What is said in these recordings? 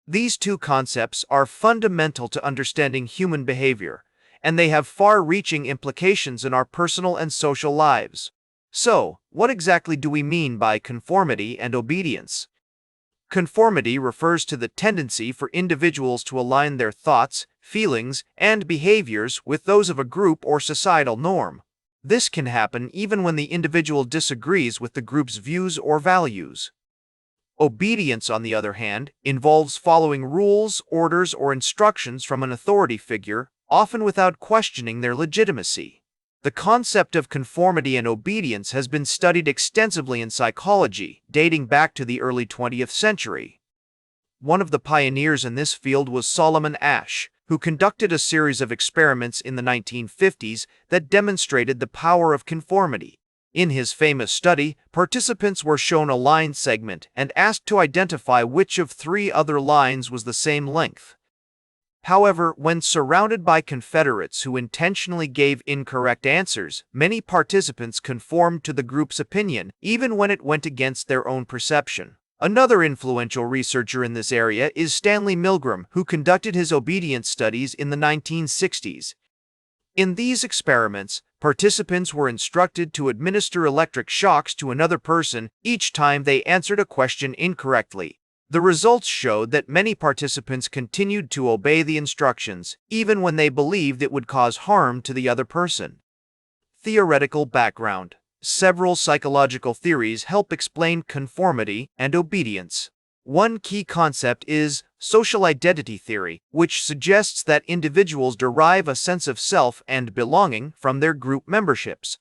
These two concepts are fundamental to understanding human behavior, and they have far-reaching implications in our personal and social lives. So, what exactly do we mean by conformity and obedience? Conformity refers to the tendency for individuals to align their thoughts, feelings, and behaviors with those of a group or societal norm. This can happen even when the individual disagrees with the group's views or values. Obedience, on the other hand, involves following rules, orders, or instructions from an authority figure, often without questioning their legitimacy. The concept of conformity and obedience has been studied extensively in psychology, dating back to the early 20th century. One of the pioneers in this field was Solomon Asch, who conducted a series of experiments in the 1950s that demonstrated the power of conformity. In his famous study, participants were shown a line segment and asked to identify which of three other lines was the same length. However, when surrounded by Confederates who intentionally gave incorrect answers, many participants conformed to the group's opinion, even when it went against their own perception. Another influential researcher in this area is Stanley Milgram, who conducted his obedience studies in the 1960s. In these experiments, participants were instructed to administer electric shocks to another person each time they answered a question incorrectly. The results showed that many participants continued to obey the instructions, even when they believed it would cause harm to the other person. Theoretical background. Several psychological theories help explain conformity and obedience. One key concept is social identity theory, which suggests that individuals derive a sense of self and belonging from their group memberships.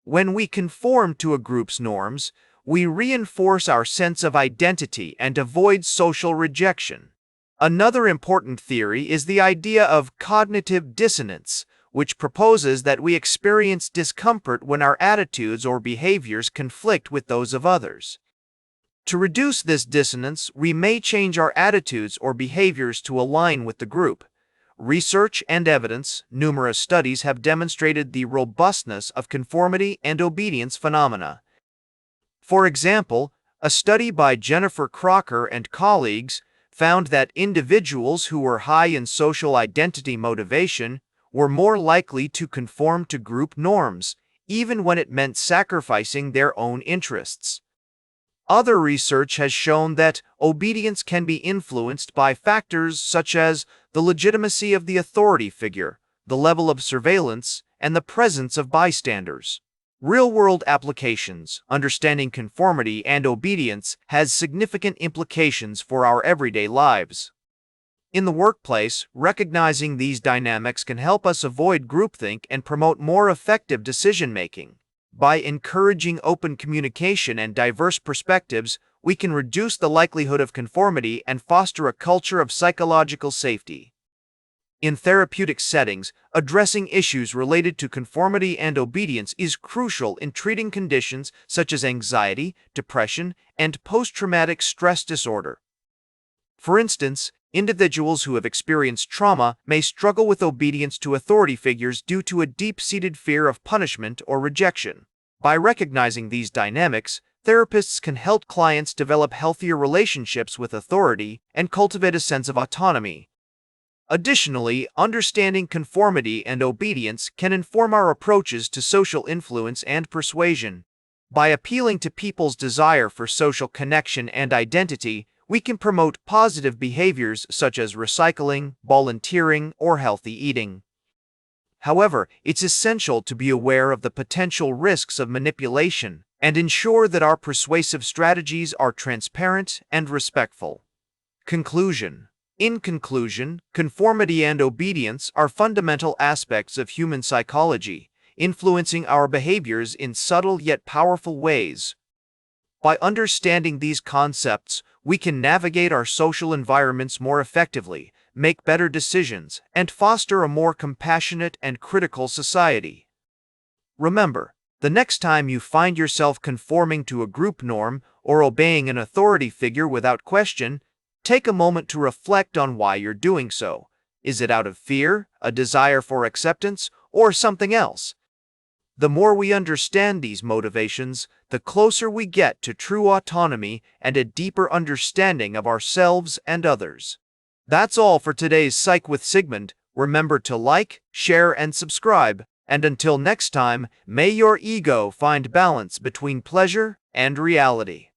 When we conform to a group's norms, we reinforce our sense of identity and avoid social rejection. Another important theory is the idea of cognitive dissonance, which proposes that we experience discomfort when our attitudes or behaviors conflict with those of others. To reduce this dissonance, we may change our attitudes or behaviors to align with the group. Research and evidence, numerous studies have demonstrated the robustness of conformity and obedience phenomena. For example, a study by Jennifer Crocker and colleagues found that individuals who were high in social identity motivation were more likely to conform to group norms, even when it meant sacrificing their own interests. Other research has shown that obedience can be influenced by factors such as the legitimacy of the authority figure, the level of surveillance, and the presence of bystanders. Real-world applications. Understanding conformity and obedience has significant implications for our everyday lives. In the workplace, recognizing these dynamics can help us avoid groupthink and promote more effective decision-making. By encouraging open communication and diverse perspectives, we can reduce the likelihood of conformity and foster a culture of psychological safety. In therapeutic settings, addressing issues related to conformity and obedience is crucial in treating conditions such as anxiety, depression, and post-traumatic stress disorder. For instance, individuals who have experienced trauma may struggle with obedience to authority figures due to a deep-seated fear of punishment or rejection. By recognizing these dynamics, therapists can help clients develop healthier relationships with authority and cultivate a sense of autonomy. Additionally, understanding conformity and obedience can inform our approaches to social influence and persuasion. By appealing to people's desire for social connection and identity, we can promote positive behaviors such as recycling, volunteering, or healthy eating. However, it's essential to be aware of the potential risks of manipulation and ensure that our persuasive strategies are transparent and respectful. Conclusion. In conclusion, conformity and obedience are fundamental aspects of human psychology, influencing our behaviors in subtle yet powerful ways. By understanding these concepts, we can navigate our social environments more effectively, make better decisions, and foster a more compassionate and critical society. Remember, the next time you find yourself conforming to a group norm or obeying an authority figure without question, take a moment to reflect on why you're doing so. Is it out of fear, a desire for acceptance, or something else? The more we understand these motivations, the closer we get to true autonomy and a deeper understanding of ourselves and others. That's all for today's Psych with Sigmund. Remember to like, share, and subscribe. And until next time, may your ego find balance between pleasure and reality.